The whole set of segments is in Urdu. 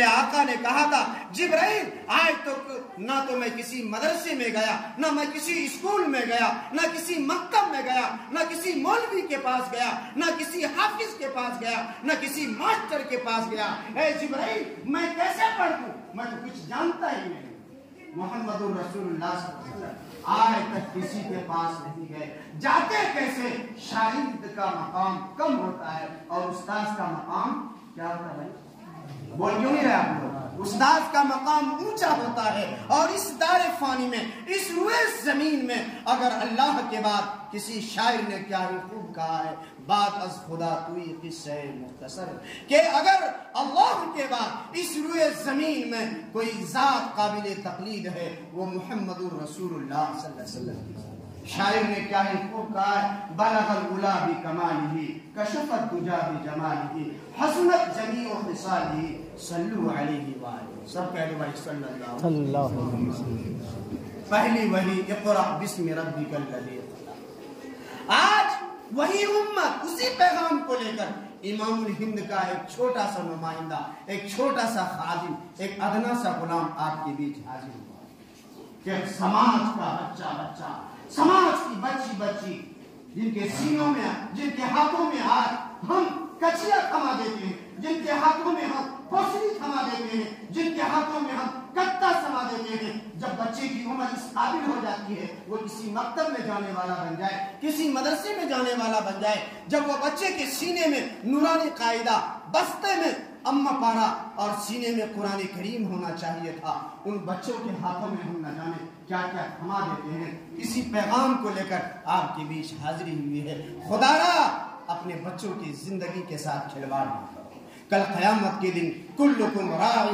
آقا نے کہا تھا جبرائیل آج تک نہ تو میں کسی مدرسے میں گیا، نہ میں کسی اسکول میں گیا، نہ کسی مکتب میں گیا، نہ کسی مولوی کے پاس گیا، نہ کسی حافظ کے پاس گیا، نہ کسی ماسٹر کے پاس گیا۔ اے جبرائیل میں کیسے پڑھوں؟ میں تو کچھ جانتا ہی نہیں۔ محمد رسول اللہ صلی اللہ علیہ وسلم آج تک کسی کے پاس نہیں گئے۔ جاتے کیسے؟ شاگرد کا مقام کم ہوتا ہے اور استاذ کا مقام کیا ہوتا ہے؟ بول کیوں نہیں رہے آپ لوگ؟ استاد کا مقام اونچا ہوتا ہے۔ اور اس دار فانی میں، اس روئے زمین میں اگر اللہ کے بعد کسی شاعر نے کیا ہی خوب کہا ہے، بات از خدا توئی قصہ مختصر، کہ اگر اللہ کے بعد اس روئے زمین میں کوئی ذات قابل تقلید ہے وہ محمد الرسول اللہ صلی اللہ علیہ وسلم۔ شاعر نے کیا ہی خوب کہا ہے، بلغ العلا بکمالہ کشف الدجا بجمالہ حسنت جمیع خصالہ صلو علیہ وآلہ۔ سب کہہ دو بھائی صلی اللہ علیہ وسلم۔ پہلی وحی اقرأ بسم ربک الذی خلق۔ آج وہی امت اسی پیغام کو لے کر امام الہند کا ایک چھوٹا سا نمائندہ، ایک چھوٹا سا خادم، ایک ادنا سا غلام آپ کے بیچ حاضر ہوا کہ سماج کا بچہ، سماج کی بچی جن کے سینوں میں، جن کے ہاتھوں میں ہاتھ ہم کچیا تھما دیتے ہیں، جن کے ہاتھوں میں ہم پوسلی تھما دیتے ہیں، جن کے ہاتھوں میں ہم کتا تھما دیتے ہیں، جب بچے کی عمر اس قابل ہو جاتی ہے وہ کسی مکتب میں جانے والا بن جائے، کسی مدرسے میں جانے والا بن جائے، جب وہ بچے کے سینے میں نورانی قاعدہ، بستے میں اما پارا اور سینے میں قرآن کریم ہونا چاہیے تھا، ان بچوں کے ہاتھوں میں ہم نہ جانے کیا کیا تھما دیتے ہیں۔ اسی پیغام کو لے کر آپ کے بیچ حاضری ہوئی ہے۔ خدا را اپنے بچوں کی زندگی کے ساتھ کھلواڑ نہ کرو۔ کل قیامت کے دن کلکم راع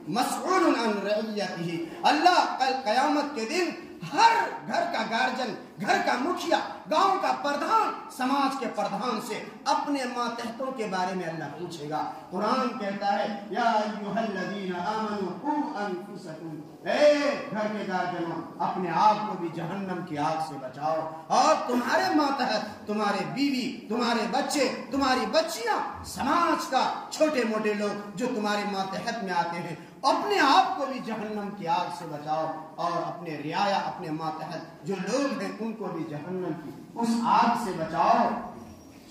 مسئول عن رعیتہ، اللہ کل قیامت کے دن ہر گھر کا گارجن، گھر کا مکھیا، گاؤں کا پردھان، سماج کے پردھان سے اپنے ماتحتوں کے بارے میں اللہ پوچھے گا۔ قرآن کہتا ہے یا ایھا الذین آمنوا قوا انفسکم، اے گھر کے گارجنوں اپنے آپ کو بھی جہنم کی آگ سے بچاؤ، اور تمہارے ماتحت، تمہارے بیوی، تمہارے بچے، تمہاری بچیاں، سماج کا چھوٹے موٹے لوگ جو تمہارے ماتحت میں آتے ہیں، اپنے آپ کو بھی جہنم کی آگ سے بچاؤ، اور اپنے رعایا، اپنے ماتحت جو لوگ ہیں ان کو بھی جہنم کی اس آگ سے بچاؤ۔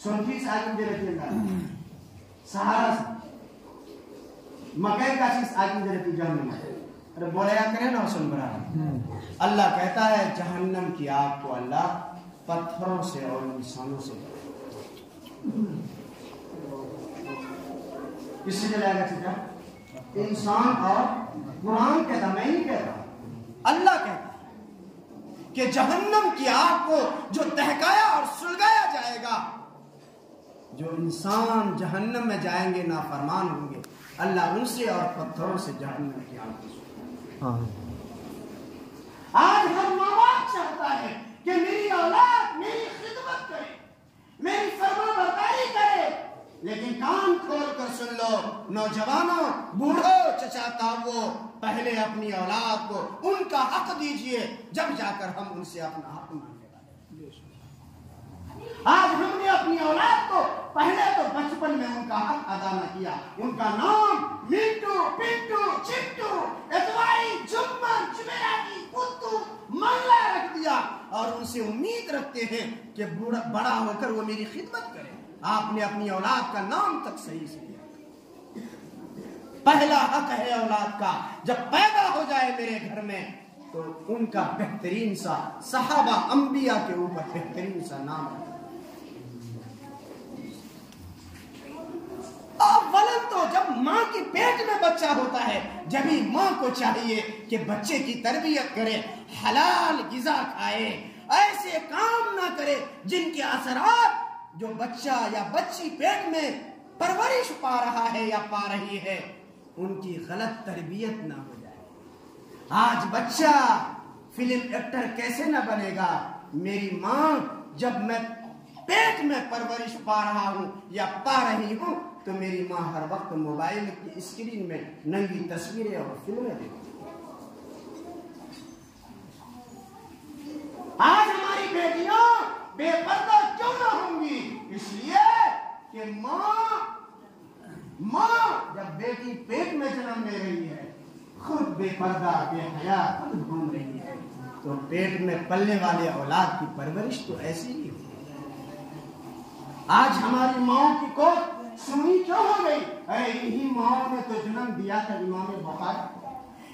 سنفی سے آگے دے رہتی ہے سہارا سے مکہ کا چیز آگے دے رہتی جہنم ہے۔ ارے بولیا کرے نا سن برا، اللہ کہتا ہے جہنم کی آگ کو اللہ پتھروں سے اور انسانوں سے کس سے جلائے گا؟ چکا انسان، اور قرآن کہتا، میں نہیں کہتا، اللہ کہتا ہے کہ جہنم کی آگ کو جو دہکایا اور سلگایا جائے گا، جو انسان جہنم میں جائیں گے نافرمان ہوں گے، اللہ ان سے اور پتھروں سے جہنم کی آگ کو سلگایا۔ آج ہر ماں باپ چاہتا ہے کہ میری اولاد میری خدمت کرے، میری فرما برداری کرے، لیکن کان کھول کر سن لو نوجوانوں، بوڑھو، چچا تاؤو، پہلے اپنی اولاد کو ان کا حق دیجئے، جب جا کر ہم ان سے اپنا حق مانگنے والے۔ آج ہم نے اپنی اولاد کو پہلے تو بچپن میں ان کا حق ادا نہ کیا، ان کا نام منٹو، پنٹو، چنٹو، اتواری، جمعہ، جمعراتی، پتو، منگلا رکھ دیا، اور ان سے امید رکھتے ہیں کہ بڑا ہو کر وہ میری خدمت کرے۔ آپ نے اپنی اولاد کا نام تک صحیح سے لیا۔ پہلا حق ہے اولاد کا، جب پیدا ہو جائے میرے گھر میں تو ان کا بہترین سا، صحابہ انبیاء کے اوپر بہترین سا نام ہے۔ اولن تو جب ماں کی پیٹ میں بچہ ہوتا ہے، جبھی ماں کو چاہیے کہ بچے کی تربیت کرے، حلال غذا کھائے، ایسے کام نہ کرے جن کے اثرات جو بچہ یا بچی پیٹ میں پرورش پا رہا ہے یا پا رہی ہے ان کی غلط تربیت نہ ہو جائے۔ آج بچہ فلم ایکٹر کیسے نہ بنے گا؟ میری ماں جب میں پیٹ میں پرورش پا رہا ہوں یا پا رہی ہوں تو میری ماں ہر وقت موبائل کی اسکرین میں ننگی تصویریں اور فلمیں دیکھتی ہے۔ آج ہماری بیٹیاں بے پردہ کیوں نہ ہوں گی؟ اس لیے کہ ماں جب بیٹی پیٹ میں جنم لے رہی ہے، خود بے پردہ بے حیا خود گھوم رہی ہے، تو پیٹ میں پلنے والے اولاد کی پرورش تو ایسی ہی ہوتی ہے۔ آج ہماری ماؤں کی کوکھ سونی کیوں ہو گئی؟ ارے انہی ماؤں نے تو جنم دیا تھا امام بخاری،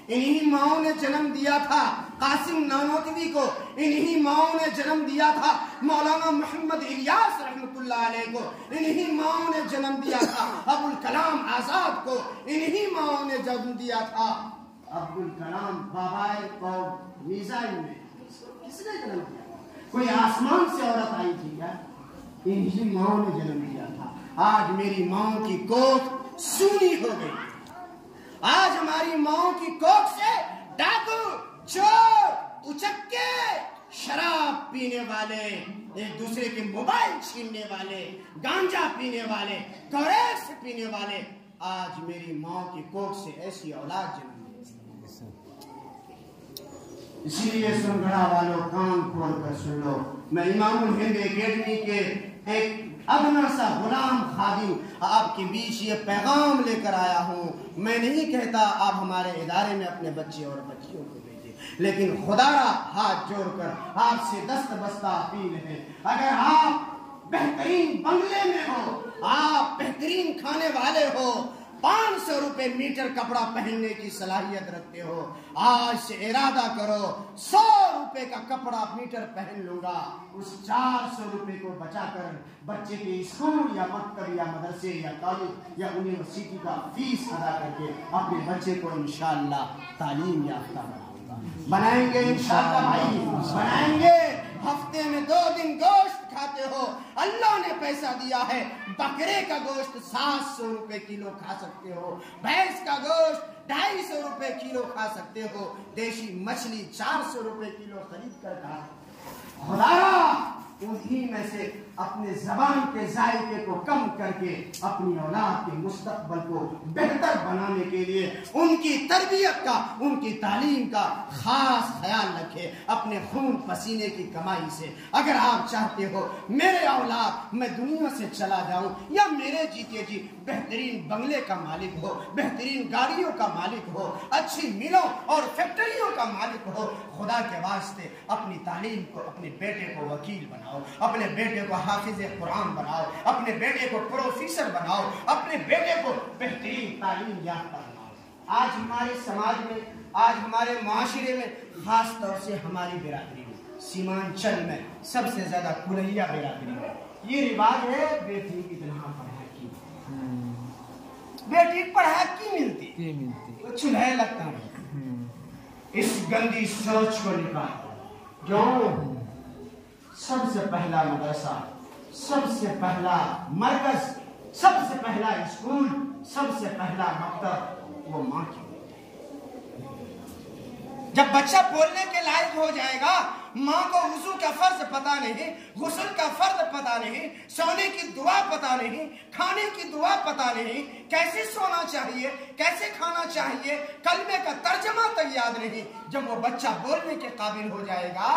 انہی ماؤں نے جنم دیا تھا قاسم نانوتوی کو، انہی ماؤں نے جنم دیا تھا مولانا محمد الیاس رحمت اللہ علیہ کو، انہی ماؤں نے جنم دیا تھا ابوالکلام آزاد کو، انہی ماؤں نے جنم دیا تھا عبدالکلام بابائے قوم میزائل میں۔ کس نے جنم دیا؟ کوئی آسمان سے عورت آئی تھی کیا؟ انہی ماؤں نے جنم دیا تھا۔ آج میری ماؤں کی کوکھ سونی ہو گئی، آج ہماری ماؤں کی کوکھ سے ڈاکو، چور، اچکے، شراب پینے والے، ایک دوسرے کے موبائل چھیننے والے، گانجا پینے والے، کوریکس پینے والے، آج میری ماؤں کی کوکھ سے ایسی اولاد جنم لیتی ہے۔ اسی لیے سنگڑا والوں کان کھول کر سن لو، میں امام الہند اکیڈمی کے ایک ادنا سا غلام خادم آپ کے بیچ یہ پیغام لے کر آیا ہوں۔ میں نہیں کہتا آپ ہمارے ادارے میں اپنے بچے اور بچیوں کو بھیجیں، لیکن خدا را ہاتھ جوڑ کر آپ سے دست بستہ اپیل ہے، اگر آپ بہترین بنگلے میں ہو، آپ بہترین کھانے والے ہو، 500 روپے میٹر کپڑا پہننے کی صلاحیت رکھتے ہو، آج سے ارادہ کرو 100 روپے کا کپڑا میٹر پہن لوں گا، اس 400 روپے کو بچا کر بچے کے اسکول یا مکتب یا مدرسے یا کالج یا یونیورسٹی کا فیس ادا کر کے اپنے بچے کو انشاءاللہ تعلیم یافتہ بنائیں گے، انشاءاللہ بھائی بنائیں گے۔ ہفتے میں 2 دن گوشت کھاتے ہو، اللہ نے پیسہ دیا ہے، بکرے کا گوشت 700 روپے کلو کھا سکتے ہو، بھینس کا گوشت 250 روپے کلو کھا سکتے ہو، دیشی مچھلی 400 روپے کلو خرید کر کھا سکتے ہو۔ خدا انہی میں سے اپنے زبان کے ذائقے کو کم کر کے اپنی اولاد کے مستقبل کو بہتر بنانے کے لیے ان کی تربیت کا، ان کی تعلیم کا خاص خیال رکھے اپنے خون پسینے کی کمائی سے۔ اگر آپ چاہتے ہو میرے اولاد میں دنیا سے چلا جاؤں یا میرے جیتے جی بہترین بنگلے کا مالک ہو، بہترین گاڑیوں کا مالک ہو، اچھی ملوں اور فیکٹریوں کا مالک ہو، خدا کے واسطے اپنی تعلیم کو اپنے بیٹے کو وکیل بناؤ، اپنے بیٹے کو حافظ قرآن بناؤ، اپنے بیٹے کو پروفیسر بناؤ، اپنے بیٹے کو بہترین تعلیم یافتہ بناؤ۔ آج ہمارے سماج میں، آج ہمارے معاشرے میں، خاص طور سے ہماری برادری میں، سیمانچل میں سب سے زیادہ کلہیا برادری میں یہ رواج ہے بیٹی کی تنہا پڑھائی کی، بیٹی پڑھائی کی ملتی وہ چولہے لگتا ہے۔ اس گندی سوچ کو نکال، جو سب سے پہلا مدرسہ، سب سے پہلا مرکز، سب سے پہلا اسکول، سب سے پہلا مکتب وہ ماں کی ہوتی ہے۔ جب بچہ بولنے کے لائق ہو جائے گا، ماں کو وضو کا فرض پتا نہیں، غسل کا فرض پتا نہیں، سونے کی دعا پتا نہیں، کھانے کی دعا پتا نہیں، کیسے سونا چاہیے، کیسے کھانا چاہیے، کلمے کا ترجمہ تک یاد نہیں۔ جب وہ بچہ بولنے کے قابل ہو جائے گا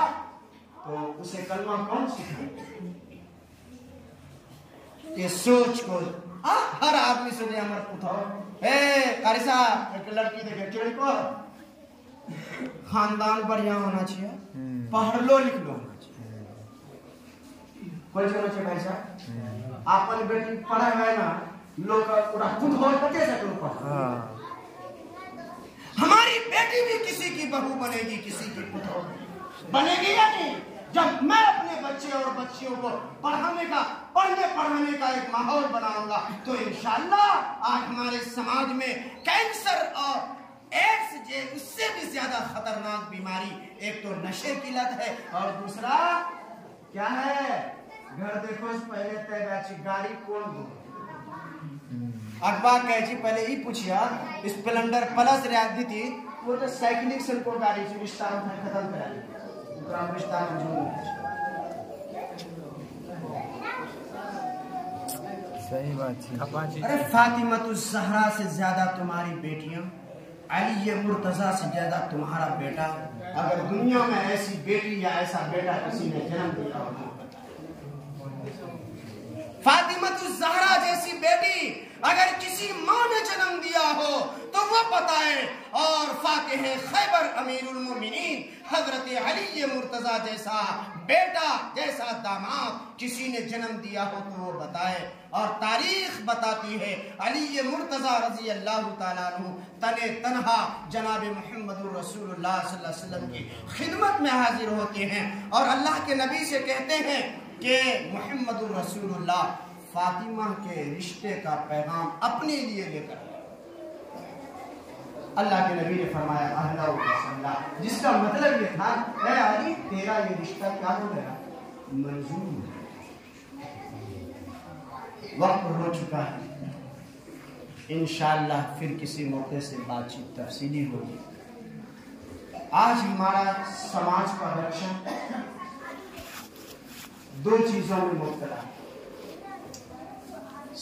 تو اسے کلمہ کون سکھائے؟ یہ سوچ کو ہر آدمی سے امر پوچھو، قاری صاحب ایک لڑکی دیکھے چڑی کو خاندان بڑھیا ہونا چاہیے، پڑھ لو لکھ لو ہونا چاہیے، کوئی ہونا چاہیے۔ بھائی صاحب آپ نے بیٹی پڑھا ہے نا، لوگ خود ہو بچے سے تم پڑھا، ہماری بیٹی بھی کسی کی بہو بنے گی، کسی کی پتو بنے گی یا نہیں؟ جب میں اپنے بچے اور بچیوں کو پڑھنے پڑھانے کا ایک ماحول بناؤں گا تو انشاءاللہ آج ہمارے سماج میں کینسر اور ایڈس اس سے بھی زیادہ خطرناک بیماری، ایک تو نشے کی لت ہے اور دوسرا کیا ہے؟ گھر دیکھو پہلے تیراچی گاڑی کون دو اخبار کہ جی پہلے ہی پوچھیا اسپلنڈر پلس رعایت دی تھی، وہ تو سائیکلنگ سے کو گاڑی سے رشتہ ختم کرا لی، رشتہ منظور صحیح بات ہے۔ ارے فاطمۃ الزہرا سے زیادہ تمہاری بیٹیاں، علی مرتضیٰ سے زیادہ تمہارا بیٹا، اگر دنیا میں ایسی بیٹی یا ایسا بیٹا کسی نے جنم دیا ہوگا، فاطمہ فاطمہ الزہرا جیسی بیٹی اگر کسی ماں نے جنم دیا ہو تو وہ بتائے، اور فاتح خیبر امیر المومنین حضرت علی مرتضیٰ جیسا بیٹا، جیسا داماد کسی نے جنم دیا ہو تو وہ بتائے۔ اور تاریخ بتاتی ہے علی مرتضیٰ رضی اللہ تعالیٰ عنہ تنہا جناب محمد رسول اللہ صلی اللہ علیہ وسلم کی خدمت میں حاضر ہوتے ہیں اور اللہ کے نبی سے کہتے ہیں کہ محمد رسول اللہ فاطمہ کے رشتے کا پیغام اپنے لیے لے کر آئے۔ اللہ کے نبی نے فرمایا اہلا وسہلا، جس کا مطلب یہ تھا اے علی تیرا یہ رشتہ کیا ہو گیا؟ منظور۔ وقت ہو چکا ہے، انشاءاللہ پھر کسی موقع سے بات چیت تفصیلی ہوگی۔ آج ہمارا سماج کا بچہ دو چیزوں میں مبتلا ہے۔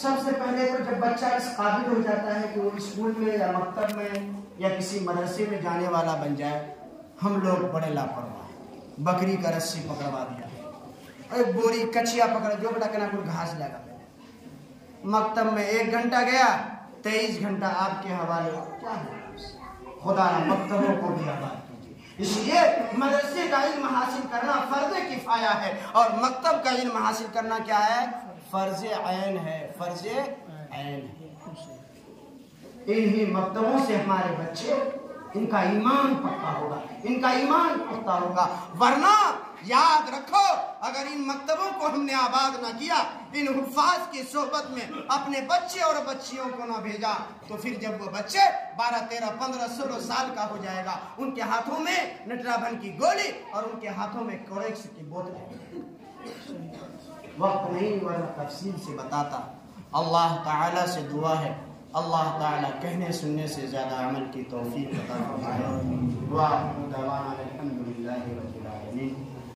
سب سے پہلے تو جب بچہ اس قابل ہو جاتا ہے کہ وہ اسکول میں یا مکتب میں یا کسی مدرسے میں جانے والا بن جائے، ہم لوگ بڑے لاپرواہ ہیں۔ بکری کا رسی پکڑوا دیا، ایک بوری کچیا پکڑ جو بیٹا کہنا کوئی گھاس لگا۔ مکتب میں 1 گھنٹہ گیا، 23 گھنٹہ آپ کے حوالے۔ کیا ہے؟ خدا نے مکتبوں کو بھی آباد کیجیے۔ اس لیے مدرسے کا علم حاصل کرنا فرض کفایہ ہے، اور مکتب کا علم حاصل کرنا کیا ہے؟ فرض عین ہے، فرض عین ہے۔ انہی مکتبوں سے ہمارے بچے، ان کا ایمان پختہ ہوگا، ان کا ایمان پختہ ہوگا۔ ورنہ یاد رکھو، اگر ان مکتبوں کو ہم نے آباد نہ کیا، ان حفاظ کی صحبت میں اپنے بچے اور بچیوں کو نہ بھیجا، تو پھر جب وہ بچے 12 13 15 16 سال کا ہو جائے گا، ان کے ہاتھوں میں نٹرابھن کی گولی اور ان کے ہاتھوں میں کوریکس کی بوتل۔ وقت نہیں ورنہ تفصیل سے بتاتا۔ اللہ تعالیٰ سے دعا ہے، اللہ تعالیٰ کہنے سننے سے زیادہ عمل کی توفیق عطا فرمائے۔ دعا